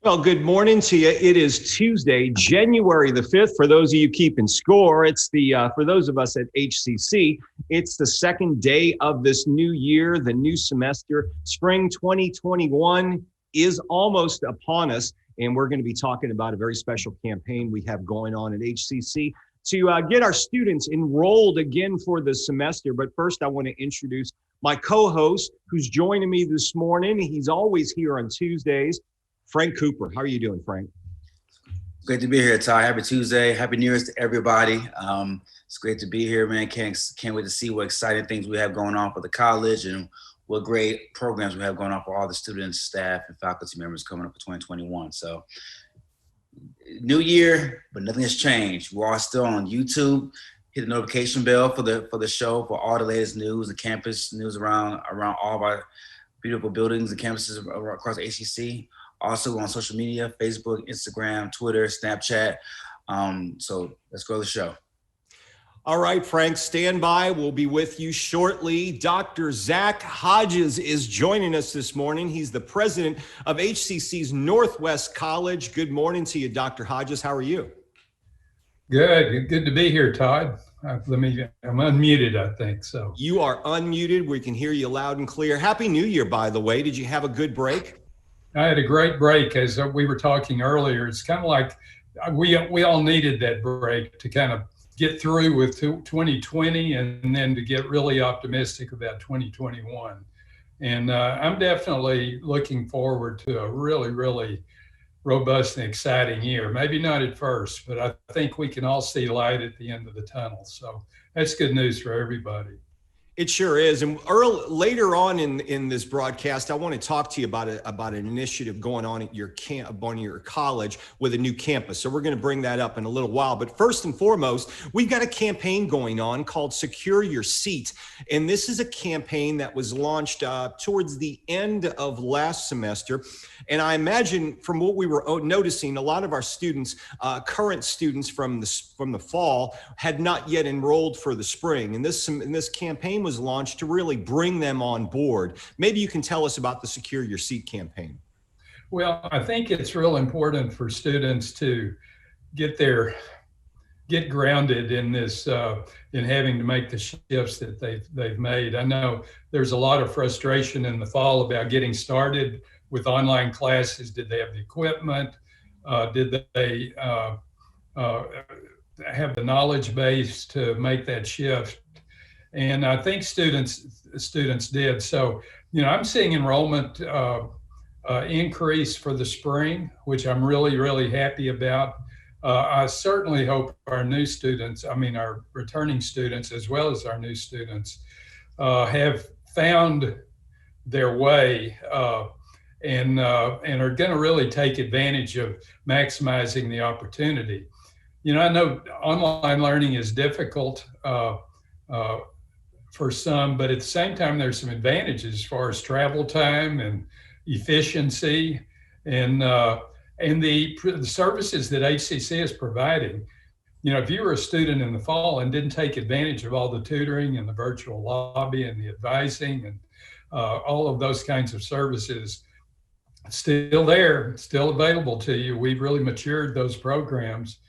Well, good morning to you. It is Tuesday, January the 5th. For those of you keeping score, it's for those of us at HCC, it's the second day of this new year, the new semester. Spring 2021 is almost upon us, and we're going to be talking about a very special campaign we have going on at HCC to get our students enrolled again for the semester. But first, I want to introduce my co-host who's joining me this morning. He's always here on Tuesdays. Frank Cooper. How are you doing, Frank? Great to be here, Ty. Happy Tuesday. Happy New Year's to everybody. It's great to be here, man. Can't wait to see what exciting things we have going on for the college and what great programs we have going on for all the students, staff, and faculty members coming up for 2021. So, new year, but nothing has changed. We're all still on YouTube. Hit the notification bell for the show for all the latest news, the campus news around all of our beautiful buildings and campuses across HCC. Also on social media, Facebook, Instagram, Twitter, Snapchat. So let's grow the show. All right, Frank, stand by. We'll be with you shortly. Dr. Zach Hodges is joining us this morning. He's the president of HCC's Northwest College. Good morning to you, Dr. Hodges. How are you? Good to be here, Todd. I'm unmuted, I think so. You are unmuted. We can hear you loud and clear. Happy New Year, by the way. Did you have a good break? I had a great break, as we were talking earlier. It's kind of like we all needed that break to kind of get through with 2020 and then to get really optimistic about 2021. And I'm definitely looking forward to a really, really robust and exciting year. Maybe not at first, but I think we can all see light at the end of the tunnel. So that's good news for everybody. It sure is. And later on in this broadcast, I want to talk to you about an initiative going on at your college with a new campus. So we're going to bring that up in a little while. But first and foremost, we've got a campaign going on called Secure Your Seat. And this is a campaign that was launched towards the end of last semester. And I imagine from what we were noticing, a lot of our students, current students from the fall, had not yet enrolled for the spring. And this campaign was launched to really bring them on board. Maybe you can tell us about the Secure Your Seat campaign. Well, I think it's real important for students to get grounded in this, in having to make the shifts that they've made. I know there's a lot of frustration in the fall about getting started with online classes. Did they have the equipment? Did they have the knowledge base to make that shift? And I think students did. So, I'm seeing enrollment increase for the spring, which I'm really, really happy about. I certainly hope our new students, our returning students, as well as our new students, have found their way and are going to really take advantage of maximizing the opportunity. I know online learning is difficult for some, but at the same time, there's some advantages as far as travel time and efficiency and the services that HCC is providing. If you were a student in the fall and didn't take advantage of all the tutoring and the virtual lobby and the advising and all of those kinds of services, still there, still available to you. We've really matured those programs,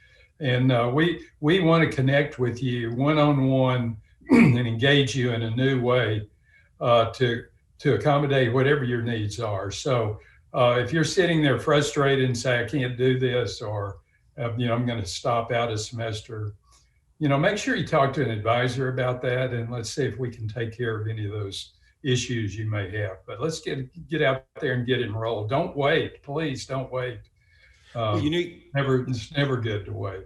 and we want to connect with you one-on-one and engage you in a new way to accommodate whatever your needs are. So if you're sitting there frustrated and say, I can't do this, or I'm going to stop out a semester, make sure you talk to an advisor about that, and let's see if we can take care of any of those issues you may have. But let's get out there and get enrolled. Don't wait. Please don't wait. It's never good to wait.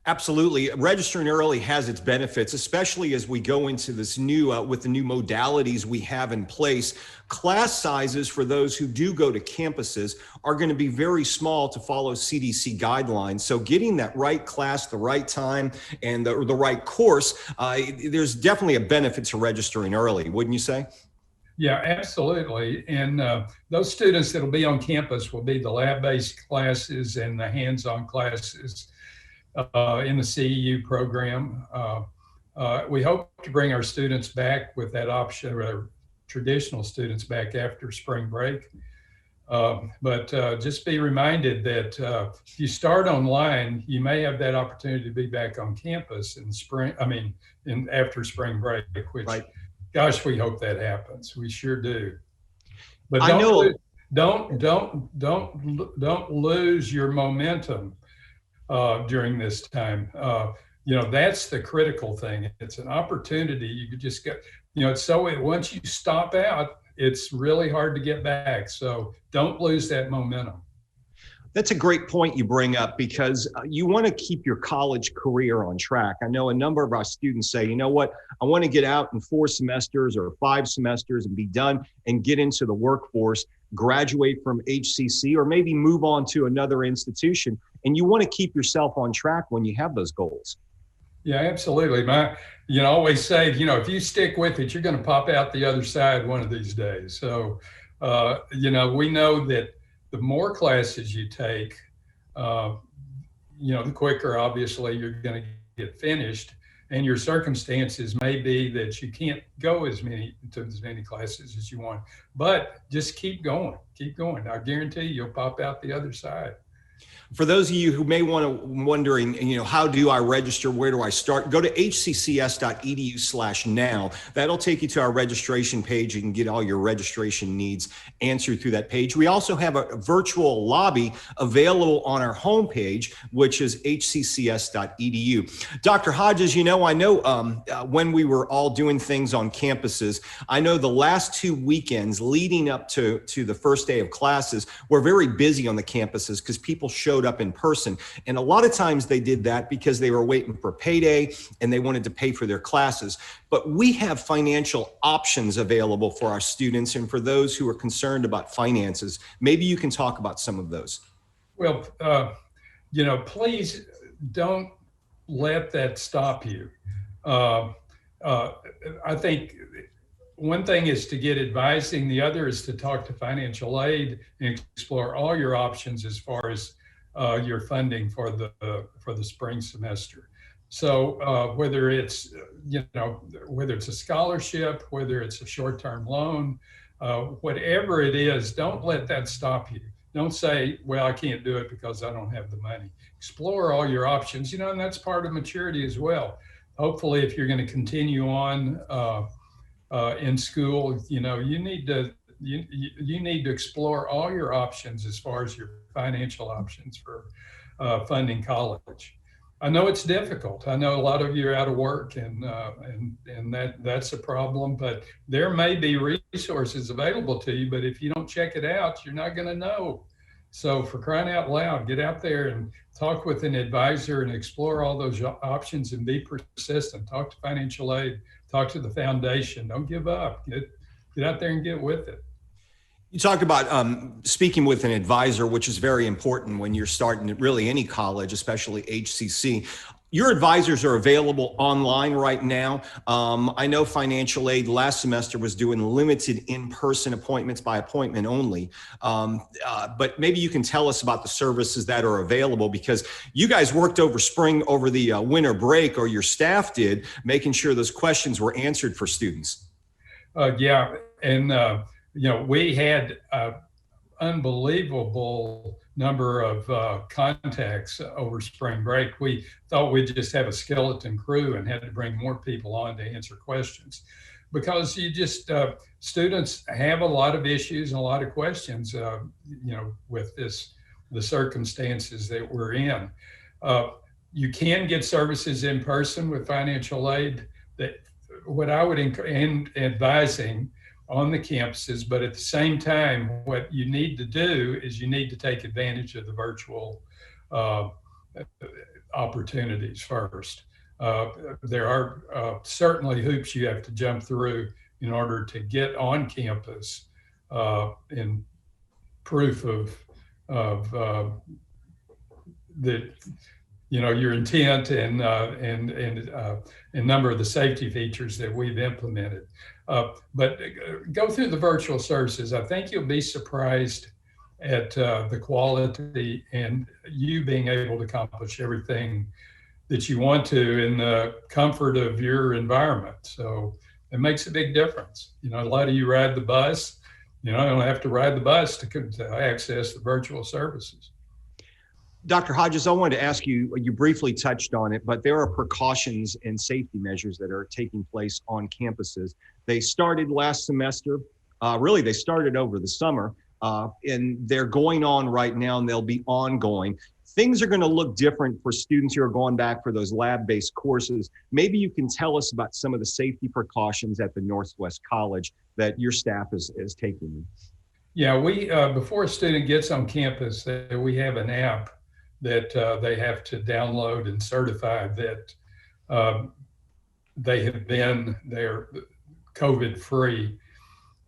Absolutely. Registering early has its benefits, especially as we go into this new, with the new modalities we have in place. Class sizes for those who do go to campuses are going to be very small to follow CDC guidelines. So getting that right class, the right time, and the right course, there's definitely a benefit to registering early, wouldn't you say? Yeah, absolutely. And those students that will be on campus will be the lab-based classes and the hands-on classes in the CEU program. We hope to bring our students back with that option, or traditional students back after spring break. But just be reminded that if you start online, you may have that opportunity to be back on campus in spring. After spring break, which, Right. gosh, we hope that happens. We sure do. But I know. don't lose your momentum during this time. That's the critical thing. It's an opportunity. You could just get, once you stop out, it's really hard to get back. So don't lose that momentum. That's a great point you bring up, because you want to keep your college career on track. I know a number of our students say, you know what, I want to get out in 4 semesters or 5 semesters and be done and get into the workforce, graduate from HCC, or maybe move on to another institution. And you want to keep yourself on track when you have those goals. Yeah, absolutely. I always say, if you stick with it, you're going to pop out the other side one of these days. So, we know that the more classes you take, the quicker, obviously, you're going to get finished. And your circumstances may be that you can't go as many classes as you want, but just keep going. I guarantee you'll pop out the other side. For those of you who may wondering, how do I register? Where do I start? Go to hccs.edu/now. That'll take you to our registration page. You can get all your registration needs answered through that page. We also have a virtual lobby available on our homepage, which is hccs.edu. Dr. Hodges, I know when we were all doing things on campuses, I know the last 2 weekends leading up to the first day of classes were very busy on the campuses because people showed up in person. And a lot of times they did that because they were waiting for payday and they wanted to pay for their classes. But we have financial options available for our students and for those who are concerned about finances. Maybe you can talk about some of those. Well, please don't let that stop you. I think one thing is to get advising. The other is to talk to financial aid and explore all your options as far as your funding for the spring semester. So whether it's a scholarship, whether it's a short-term loan, whatever it is, don't let that stop you. Don't say, well, I can't do it because I don't have the money. Explore all your options, and that's part of maturity as well. Hopefully, if you're going to continue on in school, you need to explore all your options as far as your financial options for funding college. I know it's difficult. I know a lot of you are out of work, and that's a problem. But there may be resources available to you. But if you don't check it out, you're not going to know. So for crying out loud, get out there and talk with an advisor and explore all those options and be persistent. Talk to financial aid. Talk to the foundation. Don't give up. Get out there and get with it. You talk about speaking with an advisor, which is very important when you're starting at really any college, especially HCC. Your advisors are available online right now. I know financial aid last semester was doing limited in-person appointments by appointment only. But maybe you can tell us about the services that are available, because you guys worked over the winter break, or your staff did, making sure those questions were answered for students. We had an unbelievable number of contacts over spring break. We thought we'd just have a skeleton crew and had to bring more people on to answer questions, because students have a lot of issues and a lot of questions, with the circumstances that we're in. You can get services in person with financial aid. What I would advising on the campuses, but at the same time, what you need to do is you need to take advantage of the virtual opportunities first. There are certainly hoops you have to jump through in order to get on campus in proof of your intent and a number of the safety features that we've implemented. But go through the virtual services. I think you'll be surprised at the quality and you being able to accomplish everything that you want to in the comfort of your environment. So it makes a big difference. A lot of you ride the bus, You know, I don't have to ride the bus to access the virtual services. Dr. Hodges, I wanted to ask you, you briefly touched on it, but there are precautions and safety measures that are taking place on campuses. They started last semester. Really, they started over the summer, and they're going on right now, and they'll be ongoing. Things are going to look different for students who are going back for those lab-based courses. Maybe you can tell us about some of the safety precautions at the Northwest College that your staff is taking. Yeah, we before a student gets on campus, we have an app that they have to download and certify that they're COVID-free,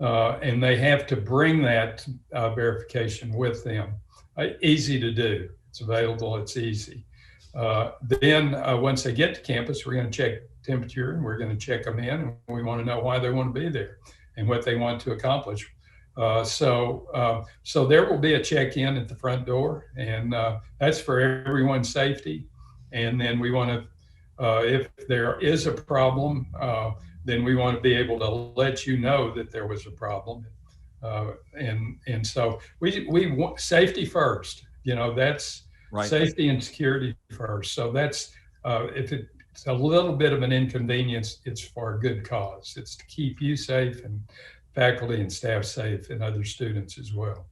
and they have to bring that verification with them. Easy to do. It's available. It's easy. Then once they get to campus, we're going to check temperature and we're going to check them in. And we want to know why they want to be there and what they want to accomplish. So there will be a check-in at the front door, and that's for everyone's safety. And then we want to, if there is a problem, then we want to be able to let you know that there was a problem. And so we want safety first. You know, that's right. Safety and security first. So that's if it's a little bit of an inconvenience, it's for a good cause. It's to keep you safe and faculty and staff safe, and other students as well.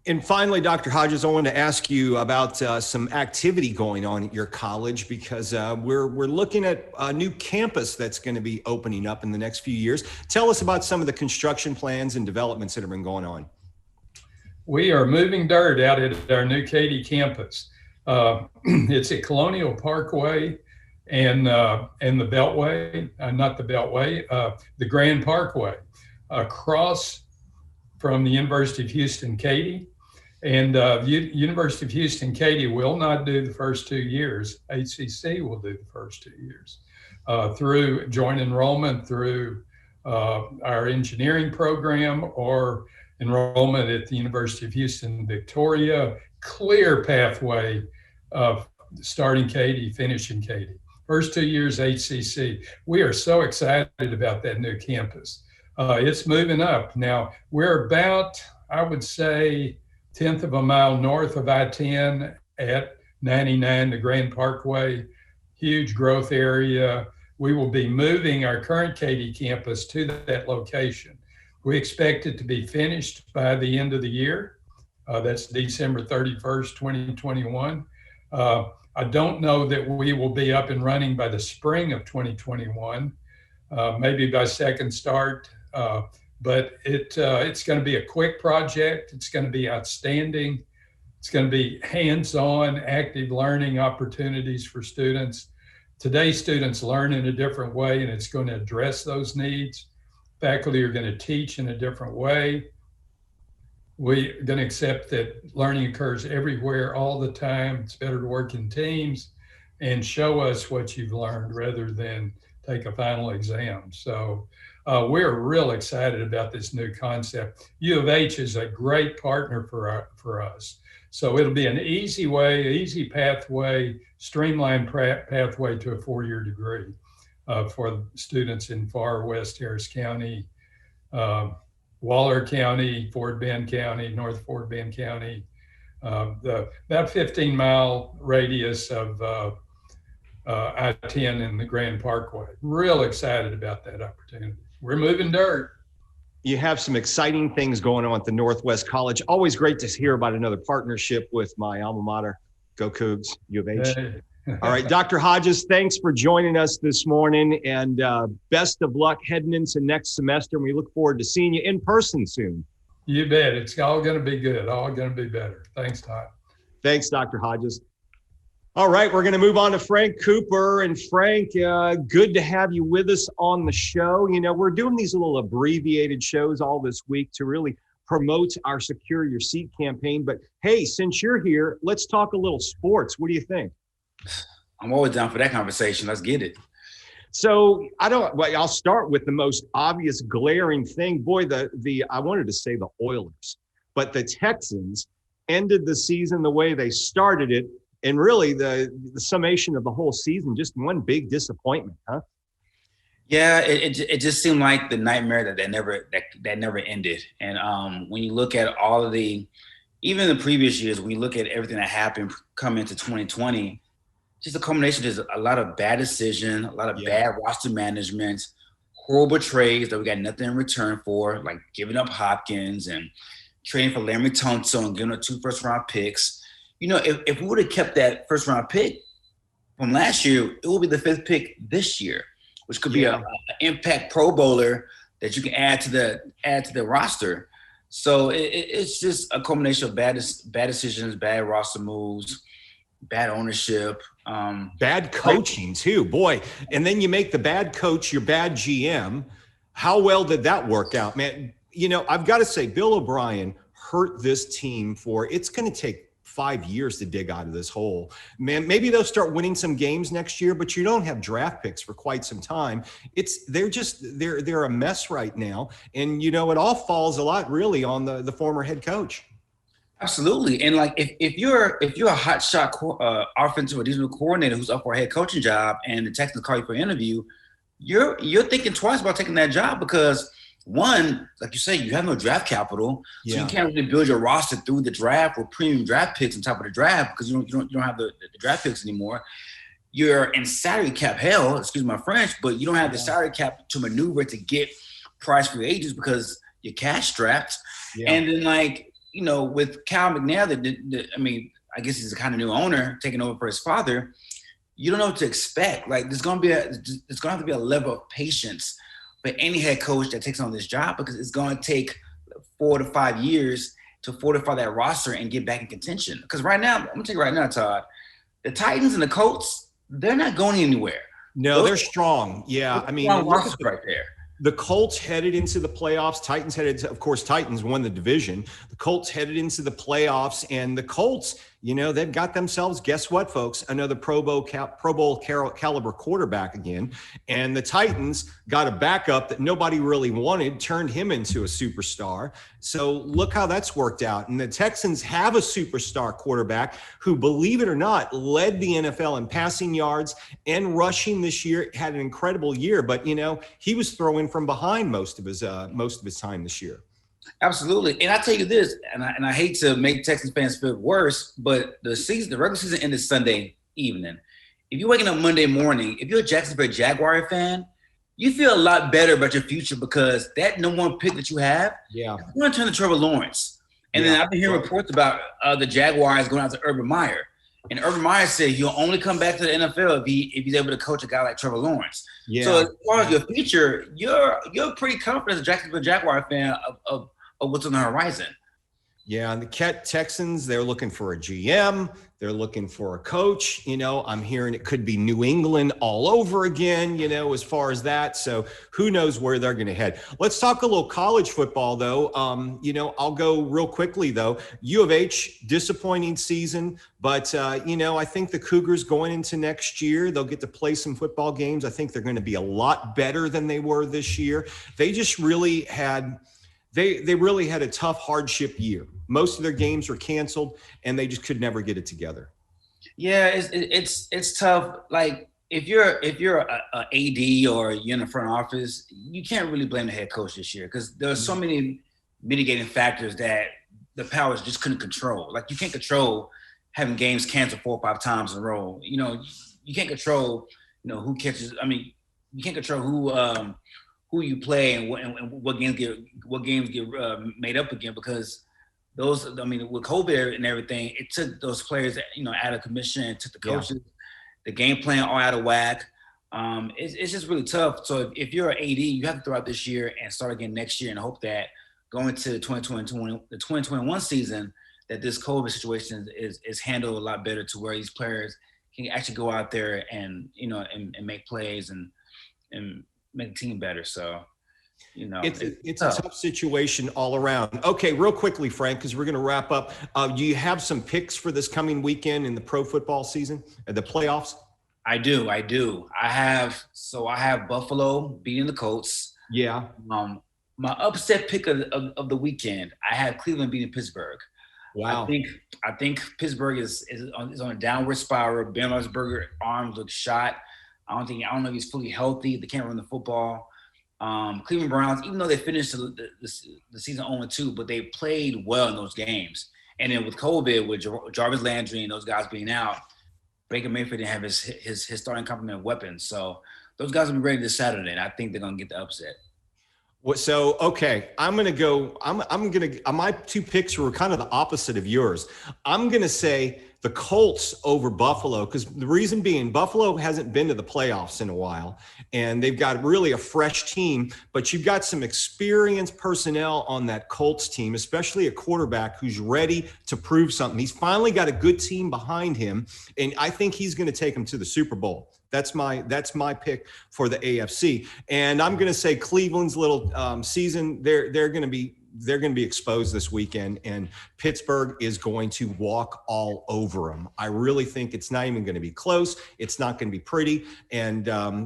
And finally, Dr. Hodges, I wanted to ask you about some activity going on at your college, because we're looking at a new campus that's going to be opening up in the next few years. Tell us about some of the construction plans and developments that have been going on. We are moving dirt out at our new Katy campus. It's at Colonial Parkway and the Beltway, not the Beltway, the Grand Parkway, across from the University of Houston, Katy. And University of Houston, Katy will not do the first 2 years. HCC will do the first 2 years through joint enrollment through our engineering program or enrollment at the University of Houston, Victoria. Clear pathway of starting Katy, finishing Katy. First 2 years, HCC. We are so excited about that new campus. It's moving up. Now, we're about, I would say, 1/10 of a mile north of I-10 at 99, the Grand Parkway, huge growth area. We will be moving our current Katy campus to that location. We expect it to be finished by the end of the year. That's December 31st, 2021. I don't know that we will be up and running by the spring of 2021, maybe by second start. But it's going to be a quick project. It's going to be outstanding. It's going to be hands-on, active learning opportunities for students. Today's students learn in a different way, and it's going to address those needs. Faculty are going to teach in a different way. We're going to accept that learning occurs everywhere all the time. It's better to work in teams and show us what you've learned rather than take a final exam. So we're real excited about this new concept. U of H is a great partner for us. So it'll be an easy way, easy pathway, streamlined pathway to a 4-year degree for students in far west Harris County, Waller County, Fort Bend County, North Fort Bend County, about 15-mile radius of I-10 and the Grand Parkway. Real excited about that opportunity. We're moving dirt. You have some exciting things going on at the Northwest College. Always great to hear about another partnership with my alma mater. Go Cougs, U of H. Hey. All right, Dr. Hodges, thanks for joining us this morning, and best of luck heading into next semester. And we look forward to seeing you in person soon. You bet. It's all going to be good. All going to be better. Thanks, Todd. Thanks, Dr. Hodges. All right, we're going to move on to Frank Cooper. And Frank, good to have you with us on the show. You know, we're doing these little abbreviated shows all this week to really promote our Secure Your Seat campaign. But hey, since you're here, let's talk a little sports. What do you think? I'm always down for that conversation. Let's get it. So I'll start with the most obvious glaring thing. Boy, I wanted to say the Oilers, but the Texans ended the season the way they started it. And really the summation of the whole season, just one big disappointment, huh? Yeah, it just seemed like the nightmare that never ended. And when you look at all of even the previous years, when you look at everything that happened coming into 2020, just a combination. There's a lot of bad decision, a lot of Yeah. bad roster management, horrible trades that we got nothing in return for, like giving up Hopkins and trading for Larry Tunsil and giving up 2 first-round picks. If we would have kept that first-round pick from last year, it will be the 5th pick this year, which could be an impact Pro Bowler that you can add to the roster. So it's just a combination of bad decisions, bad roster moves, bad ownership, bad coaching too, boy. And then you make the bad coach your bad GM. How well did that work out, man? I've got to say, Bill O'Brien hurt this team it's going to take 5 years to dig out of this hole. Man, maybe they'll start winning some games next year, but you don't have draft picks for quite some time. They're a mess right now. And it all falls a lot really on the former head coach. Absolutely. And like if you're a hot shot offensive or defensive coordinator who's up for a head coaching job and the Texans call you for an interview, you're thinking twice about taking that job because one, like you say, you have no draft capital, so you can't really build your roster through the draft or premium draft picks on top of the draft because you don't have the draft picks anymore. You're in salary cap hell, excuse my French, but you don't have the salary cap to maneuver to get price free agents because you're cash strapped. Yeah. And then with Cal McNair, I guess he's a kind of new owner taking over for his father. You don't know what to expect. Like there's gonna have to be a level of patience for any head coach that takes on this job because it's going to take 4 to 5 years to fortify that roster and get back in contention. Because right now, I'm going to tell you right now, Todd, the Titans and the Colts, they're not going anywhere. No, they're strong. Yeah, look at right there. The Colts headed into the playoffs. Titans won the division. The Colts headed into the playoffs, and the Colts, they've got themselves, guess what, folks? Another Pro Bowl caliber quarterback again. And the Titans got a backup that nobody really wanted, turned him into a superstar. So look how that's worked out. And the Texans have a superstar quarterback who, believe it or not, led the NFL in passing yards and rushing this year, had an incredible year. But, he was throwing from behind most of his time this year. Absolutely. And I tell you this, and I hate to make Texans fans feel worse, but the regular season ended Sunday evening. If you're waking up Monday morning, if you're a Jacksonville Jaguar fan, you feel a lot better about your future because that number 1 pick that you have, you're going to turn to Trevor Lawrence. And then I've been hearing reports about the Jaguars going out to Urban Meyer. And Urban Meyer said he'll only come back to the NFL if he's able to coach a guy like Trevor Lawrence. Yeah. So as far as your future, you're pretty confident as a Jacksonville Jaguar fan of what's on the horizon. Yeah, and the Texans, they're looking for a GM. They're looking for a coach. I'm hearing it could be New England all over again, as far as that. So who knows where they're going to head. Let's talk a little college football, though. I'll go real quickly, though. U of H, disappointing season. But, I think the Cougars going into next year, they'll get to play some football games. I think they're going to be a lot better than they were this year. They just really had – They really had a tough hardship year. Most of their games were canceled, and they just could never get it together. Yeah, it's tough. Like if you're a AD or you're in the front office, you can't really blame the head coach this year because there are so many mitigating factors that the powers just couldn't control. Like you can't control having games canceled 4 or 5 times in a row. You can't control who catches. You can't control who you play and what games get made up again because with COVID and everything, it took those players out of commission, took the coaches, the game plan all out of whack. It's just really tough. So if you're an AD, you have to throw out this year and start again next year and hope that going to the 2021 season that this COVID situation is handled a lot better to where these players can actually go out there and and make plays and make the team better. So, it's a tough situation all around. Okay, real quickly, Frank, because we're going to wrap up. Do you have some picks for this coming weekend in the pro football season, the playoffs? I do. I have Buffalo beating the Colts. Yeah. My upset pick of the weekend, I have Cleveland beating Pittsburgh. Wow. I think Pittsburgh is on a downward spiral. Ben Roethlisberger's arms look shot. I don't know if he's fully healthy. They can't run the football. Cleveland Browns, even though they finished the season 0-2, but they played well in those games. And then with COVID, with Jarvis Landry and those guys being out, Baker Mayfield didn't have his starting complement of weapons. So those guys will be ready this Saturday, and I think they're going to get the upset. So, okay, I'm going to go, my two picks were kind of the opposite of yours. I'm going to say the Colts over Buffalo, because the reason being Buffalo hasn't been to the playoffs in a while, and they've got really a fresh team, but you've got some experienced personnel on that Colts team, especially a quarterback who's ready to prove something. He's finally got a good team behind him, and I think he's going to take them to the Super Bowl. That's my pick for the AFC. And I'm going to say Cleveland's little season, they're going to be exposed this weekend, and Pittsburgh is going to walk all over them. I really think it's not even going to be close. It's not going to be pretty. And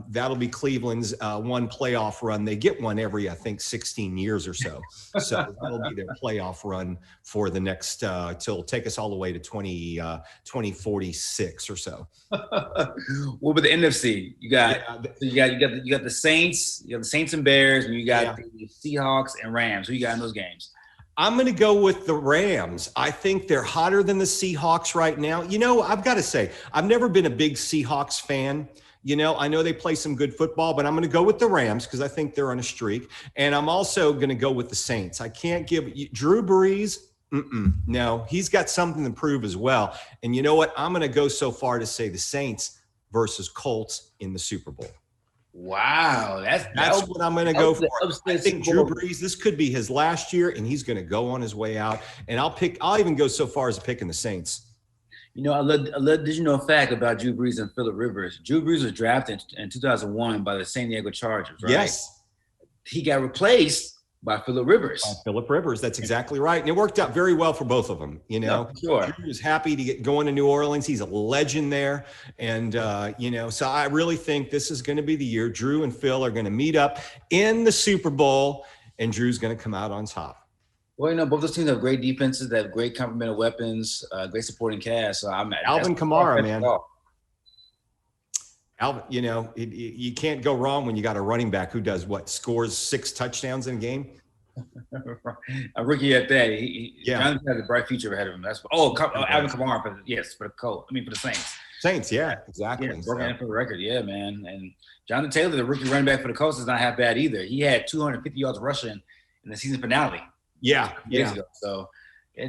that'll be Cleveland's one playoff run. They get one every, I think, 16 years or so. So that'll be their playoff run for the next, till take us all the way to 2046 or so. What about the NFC? You got the Saints, you have the Saints and Bears, and you got the Seahawks and Rams. Who you got in those games? I'm going to go with the Rams. I think they're hotter than the Seahawks right now. You know, I've got to say, I've never been a big Seahawks fan. You know, I know they play some good football, but I'm going to go with the Rams because I think they're on a streak. And I'm also going to go with the Saints. I can't give Drew Brees. No, he's got something to prove as well. And you know what? I'm going to go so far to say the Saints versus Colts in the Super Bowl. Wow, that's what I'm going to go for. I think Drew Brees, this could be his last year, and he's going to go on his way out. And I'll even go so far as picking the Saints. You know, I love. Did you know a fact about Drew Brees and Phillip Rivers? Drew Brees was drafted in 2001 by the San Diego Chargers, right? Yes. He got replaced by Phillip Rivers. Phillip Rivers, that's exactly right. And it worked out very well for both of them, you know. Sure. Drew was happy to get going to New Orleans. He's a legend there. And, you know, so I really think this is going to be the year Drew and Phil are going to meet up in the Super Bowl, and Drew's going to come out on top. Well, you know, both those teams have great defenses. They have great complement of weapons, great supporting cast. So Alvin Kamara, man. Alvin, you know, you can't go wrong when you got a running back who does scores 6 touchdowns in a game. A rookie at that. Jonathan has a bright future ahead of him. Alvin Kamara for the Saints. Saints, yeah, exactly. Yeah, broken for the record, yeah, man. And Jonathan Taylor, the rookie running back for the Colts, is not half bad either. He had 250 yards rushing in the season finale. Yeah. Ago. So,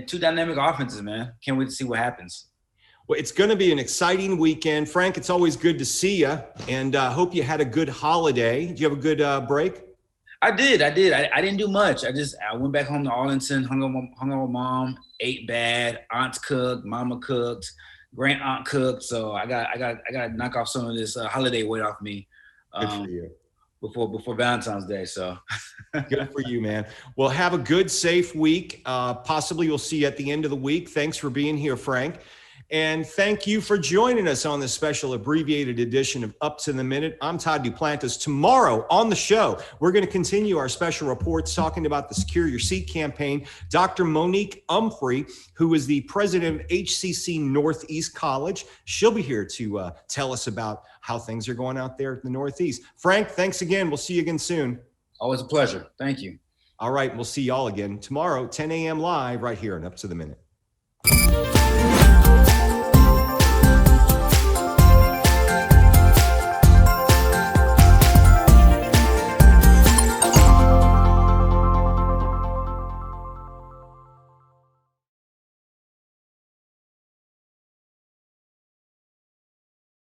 two dynamic offenses, man. Can't wait to see what happens. Well, it's going to be an exciting weekend. Frank, it's always good to see you, and I hope you had a good holiday. Did you have a good break? I did. I didn't do much. I went back home to Arlington, hung out with mom, ate bad. Aunts cooked, mama cooked, grand aunt cooked. So I got to knock off some of this holiday weight off me. Good for you. Before Valentine's Day. So good for you, man. Well, have a good, safe week. Possibly we'll see you at the end of the week. Thanks for being here, Frank. And thank you for joining us on this special abbreviated edition of Up to the Minute. I'm Todd Duplantis. Tomorrow on the show, we're going to continue our special reports talking about the Secure Your Seat campaign. Dr. Monique Umphrey, who is the president of HCC Northeast College, she'll be here to tell us about how things are going out there in the Northeast. Frank, thanks again. We'll see you again soon. Always a pleasure. Thank you. All right. We'll see y'all again tomorrow, 10 a.m. live right here on Up to the Minute.